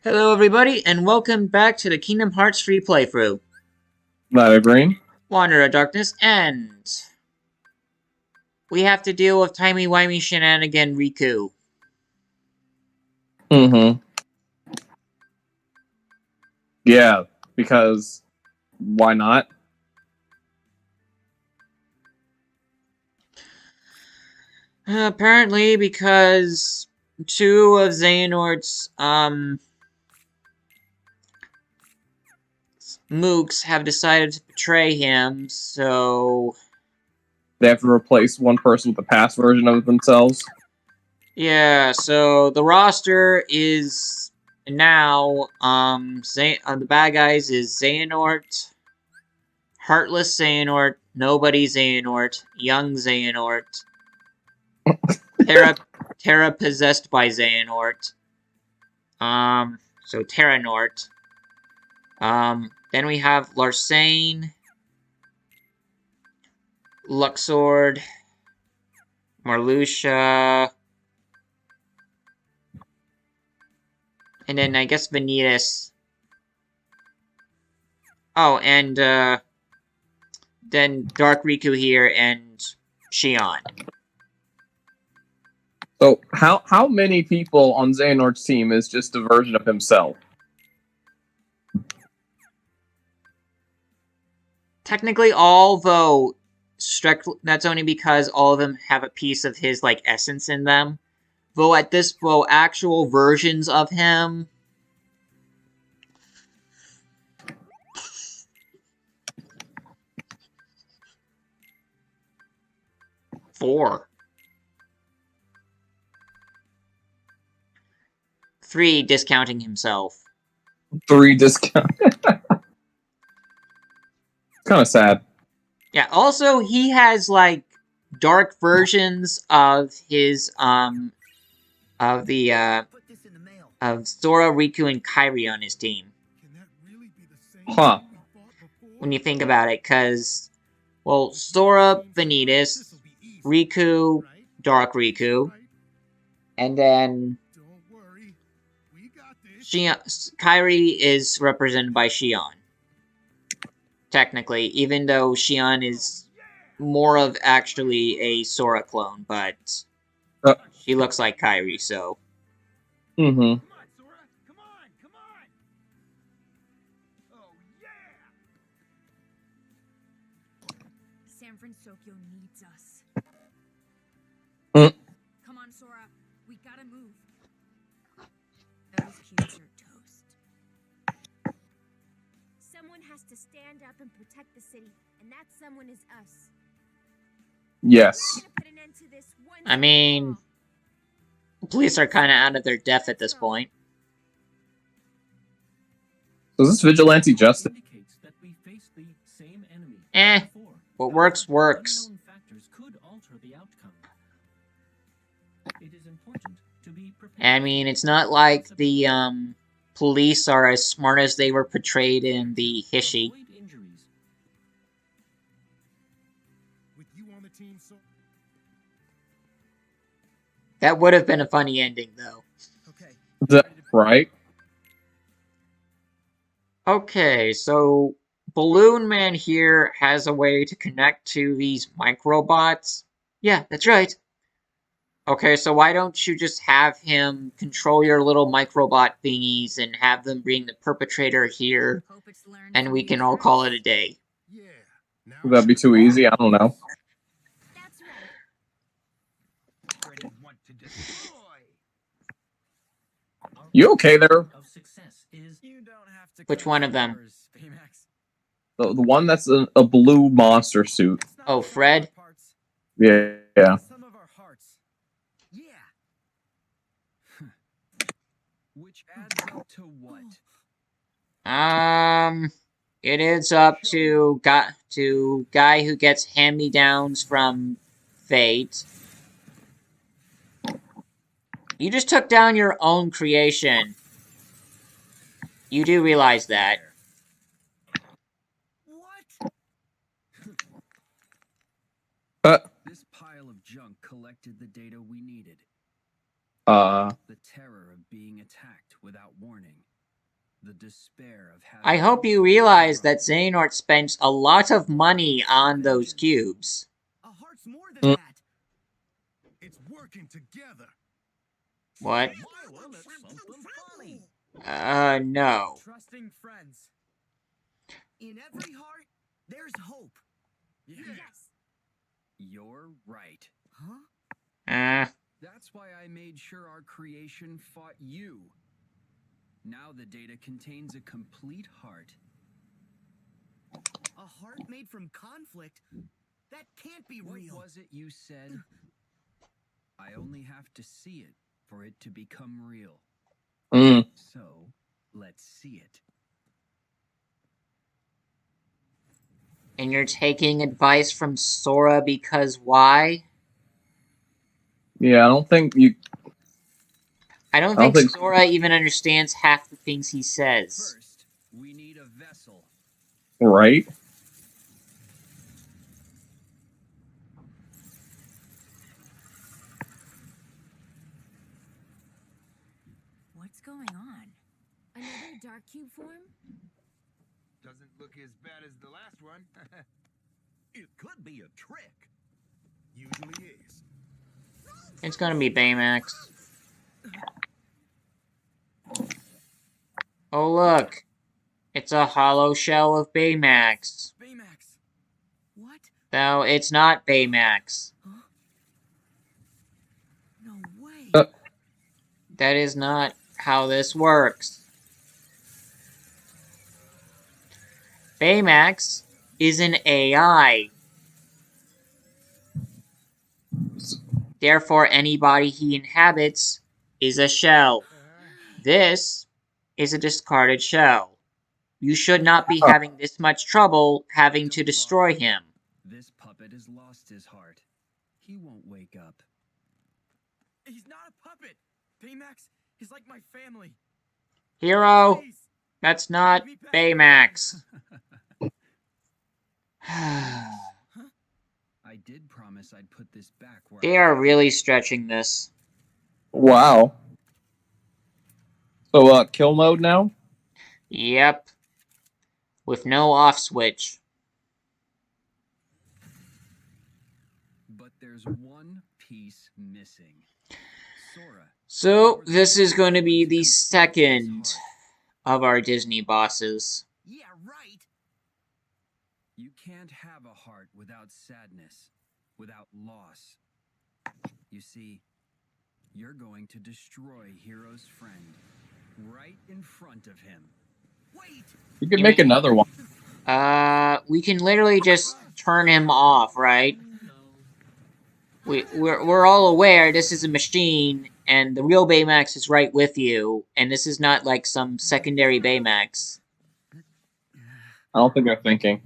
Hello, everybody, and welcome back to the Kingdom Hearts free playthrough. Not agreeing. Wanderer of Darkness, and we have to deal with timey-wimey shenanigan Riku. Mm-hmm. Yeah, because why not? Apparently, because two of Xehanort's, mooks have decided to betray him, so... They have to replace one person with a past version of themselves. Yeah, so the roster is now, the bad guys is Xehanort, Heartless Xehanort, Nobody Xehanort, Young Xehanort, Terra possessed by Xehanort, so Terranort. Then we have Larsain, Luxord, Marluxia, and then I guess Vanitas. Oh, and then Dark Riku here and Xion. So how many people on Xehanort's team is just a version of himself? Technically all, though that's only because all of them have a piece of his like essence in them. Though actual versions of him, four. 3 discounting himself. 3 discount. Kind of sad. Yeah, also he has like dark versions of his of the of Sora, Riku, and Kairi on his team. Huh. When you think about it, because Sora, Vanitas, Riku, Dark Riku, and then Kairi is represented by Xion. Technically, even though Xion is more of actually a Sora clone, but she looks like Kairi, so. Mm-hmm. San Francisco needs us. Come on, Sora. We gotta move. Those kids are toast. Someone has to stand up and protect the city, and that someone is us. Yes. I mean, police are kind of out of their depth at this point. So is this vigilante justice? What works, works. I mean, it's not like the, police are as smart as they were portrayed in the Hishi. That would have been a funny ending, though. Right? Okay, so Balloon Man here has a way to connect to these microbots. Yeah, that's right. Okay, so why don't you just have him control your little microbot thingies and have them bring the perpetrator here, and we can all call it a day. Would that be too easy? I don't know. You okay there? Which one of them? The one that's a blue monster suit. Oh, Fred? Yeah. Which adds up to what? It is up to guy who gets hand-me-downs from Fate. You just took down your own creation. You do realize that. What? This pile of junk collected the data we needed. The terror of being attacked without warning. The despair of having I hope you realize that Xehanort spent a lot of money on those cubes. A heart's more than Mm. that. It's working together. What? Well, that's something funny. No. Trusting friends. In every heart, there's hope. Yes. You're right. Huh? That's why I made sure our creation fought you. Now the data contains a complete heart. A heart made from conflict? That can't be What real. was it you said? I only have to see it for it to become real. Mm. So, let's see it. And you're taking advice from Sora because why? Yeah, I don't think I don't I don't think think- Sora even understands half the things he says. First, we need a vessel. right. What's going on? Another dark cube form? Doesn't look as bad as the last one. It could be a trick. Usually is. It's gonna be Baymax. Oh look! It's a hollow shell of Baymax. Baymax. What? Though it's not Baymax. Huh? No way. That is not how this works. Baymax is an AI. Therefore, anybody he inhabits is a shell. This is a discarded shell. You should not be having this much trouble having to destroy him. This puppet has lost his heart. He won't wake up. He's not a puppet. Baymax is like my family. Hero, Please. that's not Give me back Baymax. I did promise I'd put this back where They are really stretching this. Wow. So kill mode now? Yep. With no off switch. But there's one piece missing. Sora. So, this is going to be the second of our Disney bosses. Yeah, right. You can't have a heart without sadness, without loss. You see, you're going to destroy Hero's friend right in front of him. Wait. You can You make mean- another one. We can literally just turn him off, right? We're all aware this is a machine, and the real Baymax is right with you, and this is not like some secondary Baymax. I don't think they're thinking.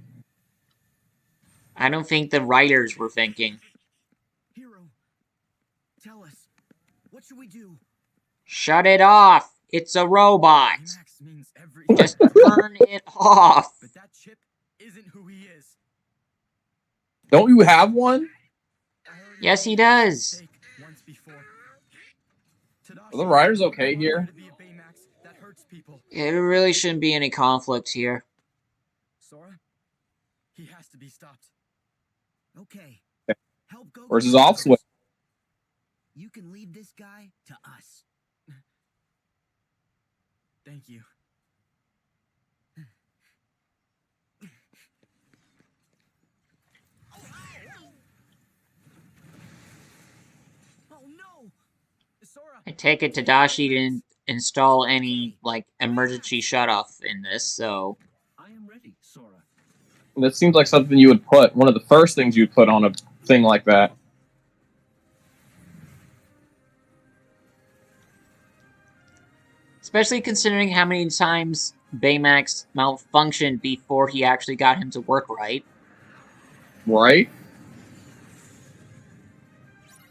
I don't think the writers were thinking. Hero, tell us. What should we do? Shut it off! It's a robot! Baymax means everything. Just turn it off! But that chip isn't who he is. Don't you have one? I already Yes, he made this does. mistake once before. Are the riders okay Tadashi here? wanted to be a Baymax that hurts people. There really shouldn't be any conflict here. Sora, he has to be stopped. Okay. Help go. Where's his off switch? You can leave this guy to us. Thank you. Oh no! Sora. I take it Tadashi didn't install any, like, emergency shutoff in this, so... I am ready, Sora. That seems like something you would put, one of the first things you'd put on a thing like that. Especially considering how many times Baymax malfunctioned before he actually got him to work right. Right?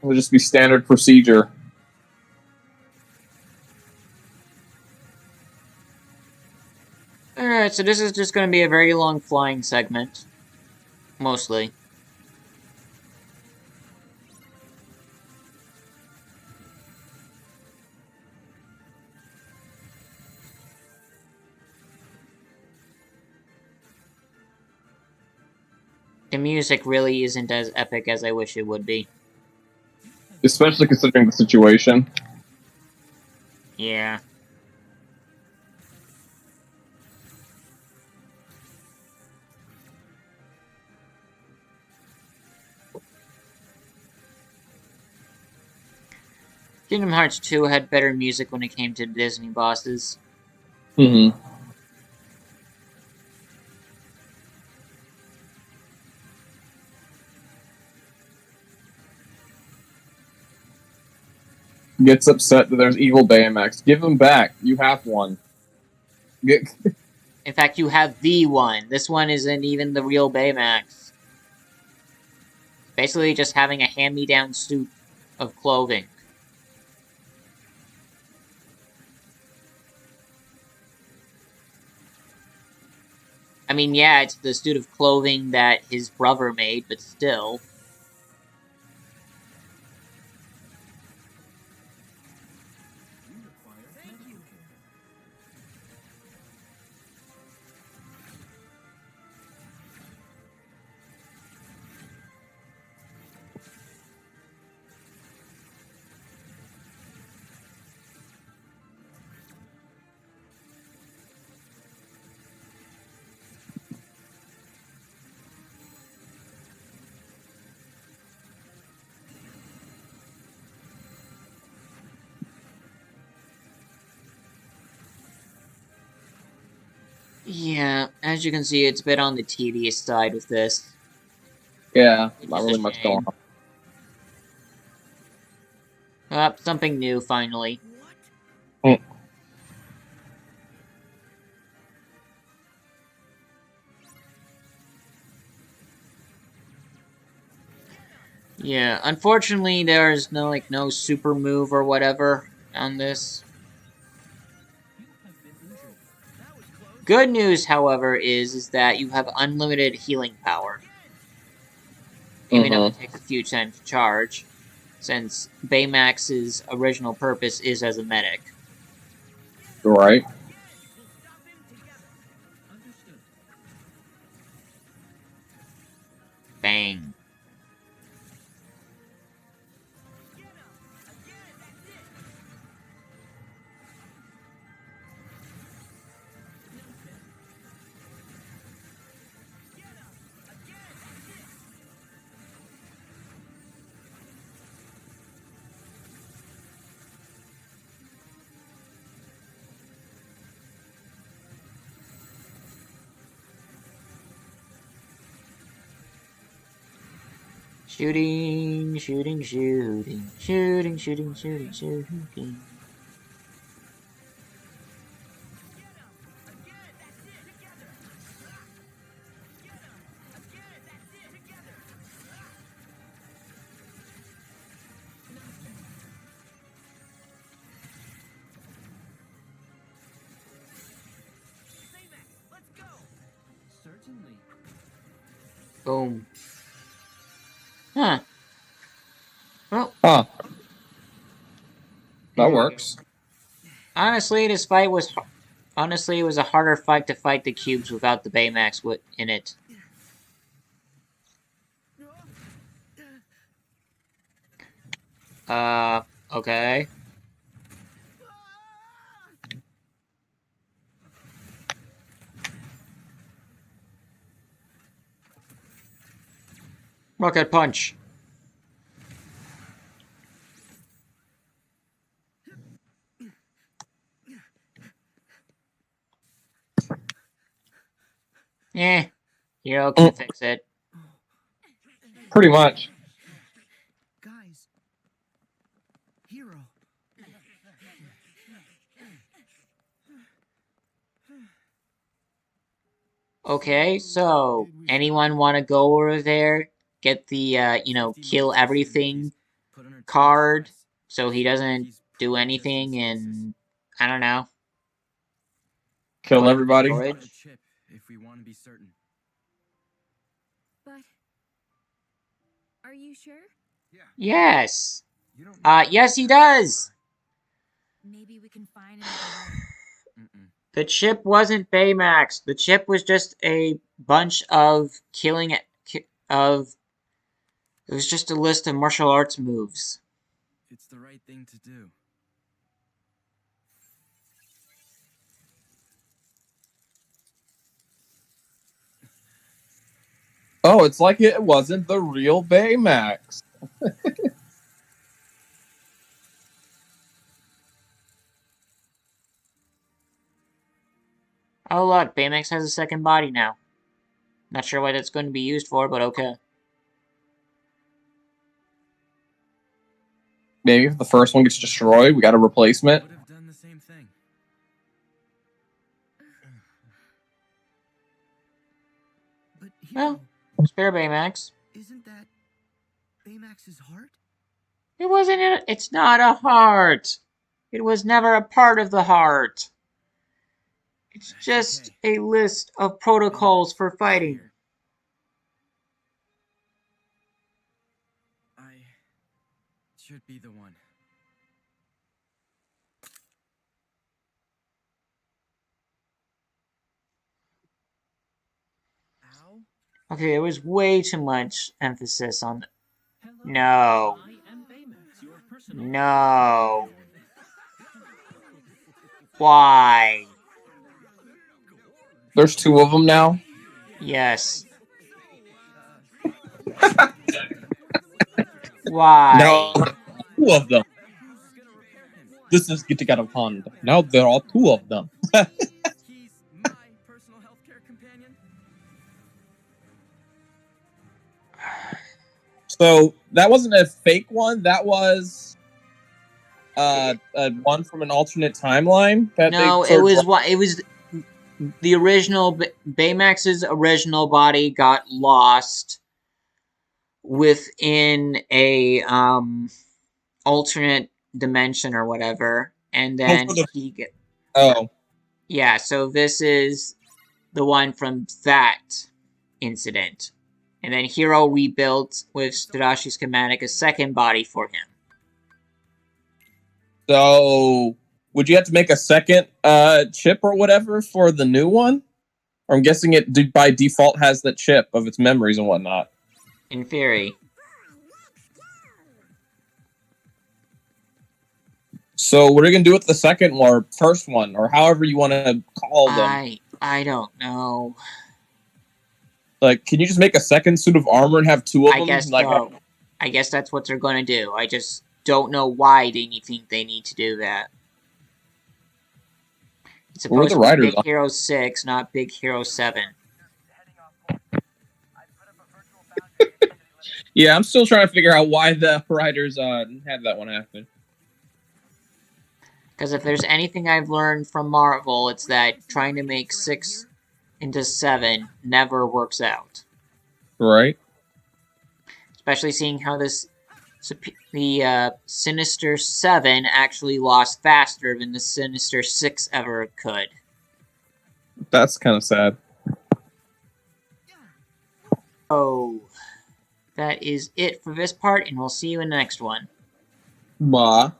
It would just be standard procedure. Alright, so this is just going to be a very long flying segment. Mostly. The music really isn't as epic as I wish it would be. Especially considering the situation. Yeah. Kingdom Hearts 2 had better music when it came to Disney bosses. Mm-hmm. Gets upset that there's evil Baymax. Give him back. You have one. In fact, you have the one. This one isn't even the real Baymax. Basically just having a hand-me-down suit of clothing. I mean, yeah, it's the suit of clothing that his brother made, but still. Yeah, as you can see, it's a bit on the tedious side with this. Yeah, Which not is a really much going shame. on. Something new, finally. Mm. Yeah, unfortunately, there's no super move or whatever on this. Good news, however, is that you have unlimited healing power. Even though it Mm-hmm. takes a few times to charge, since Baymax's original purpose is as a medic. Right. Bang. Shooting, shooting, shooting, shooting, shooting, shooting, shooting. Certainly. Boom. Huh. Well, Huh. That here we works. go. Honestly, this fight was... Honestly, it was a harder fight to fight the cubes without the Baymax in it. Okay. Rocket Punch. Eh, Hero can fix it. Pretty much. Guys. Hero. Okay, so anyone want to go over there, get the kill everything card, so he doesn't do anything, and I don't know. Kill Put him in everybody. storage. If we want to be certain. But are you sure? Yeah. Yes. You don't need Yes, he does. Maybe we can find another way. The chip wasn't Baymax. The chip was just a bunch of killing of. It was just a list of martial arts moves. It's the right thing to do. Oh, it's like it wasn't the real Baymax. Oh look, Baymax has a second body now. Not sure what it's going to be used for, but okay. Maybe if the first one gets destroyed, we got a replacement. Would have done the same thing. But Well, Hero, spare Baymax. isn't that Baymax's heart? It wasn't. It's not a heart. It was never a part of the heart. It's That's just okay. a list of protocols for Baymax, fighting. here. I should be the one. Ow. Okay, there was way too much emphasis on. Hello, No. I am Baymax, your personal. No. Why? There's two of them now. Yes. Why? Now, two of them. Who's gonna repair him? This is getting out of hand. Now there are two of them. He's my personal healthcare companion. So that wasn't a fake one. That was one from an alternate timeline. That No, they it was what it was. The original Baymax's original body got lost within a alternate dimension or whatever, and then he get Oh, yeah. So this is the one from that incident, and then Hero rebuilt with Tadashi Schematic a second body for him. so would you have to make a second chip or whatever for the new one? Or I'm guessing it by default has the chip of its memories and whatnot. In theory, So what are you gonna do with the second one or first one or however you want to call them? I don't know. Like, can you just make a second suit of armor and have two of I them? guess Like, so. I guess that's what they're going to do. I just don't know why they think they need to do that. It's Who are supposed the to be writers Big on? Hero 6, not Big Hero 7. Yeah, I'm still trying to figure out why the writers had that one happen. Because if there's anything I've learned from Marvel, it's that trying to make 6 into 7 never works out. Right. Especially seeing how the Sinister 7 actually lost faster than the Sinister 6 ever could. That's kind of sad. Oh, that is it for this part, and we'll see you in the next one. Bah.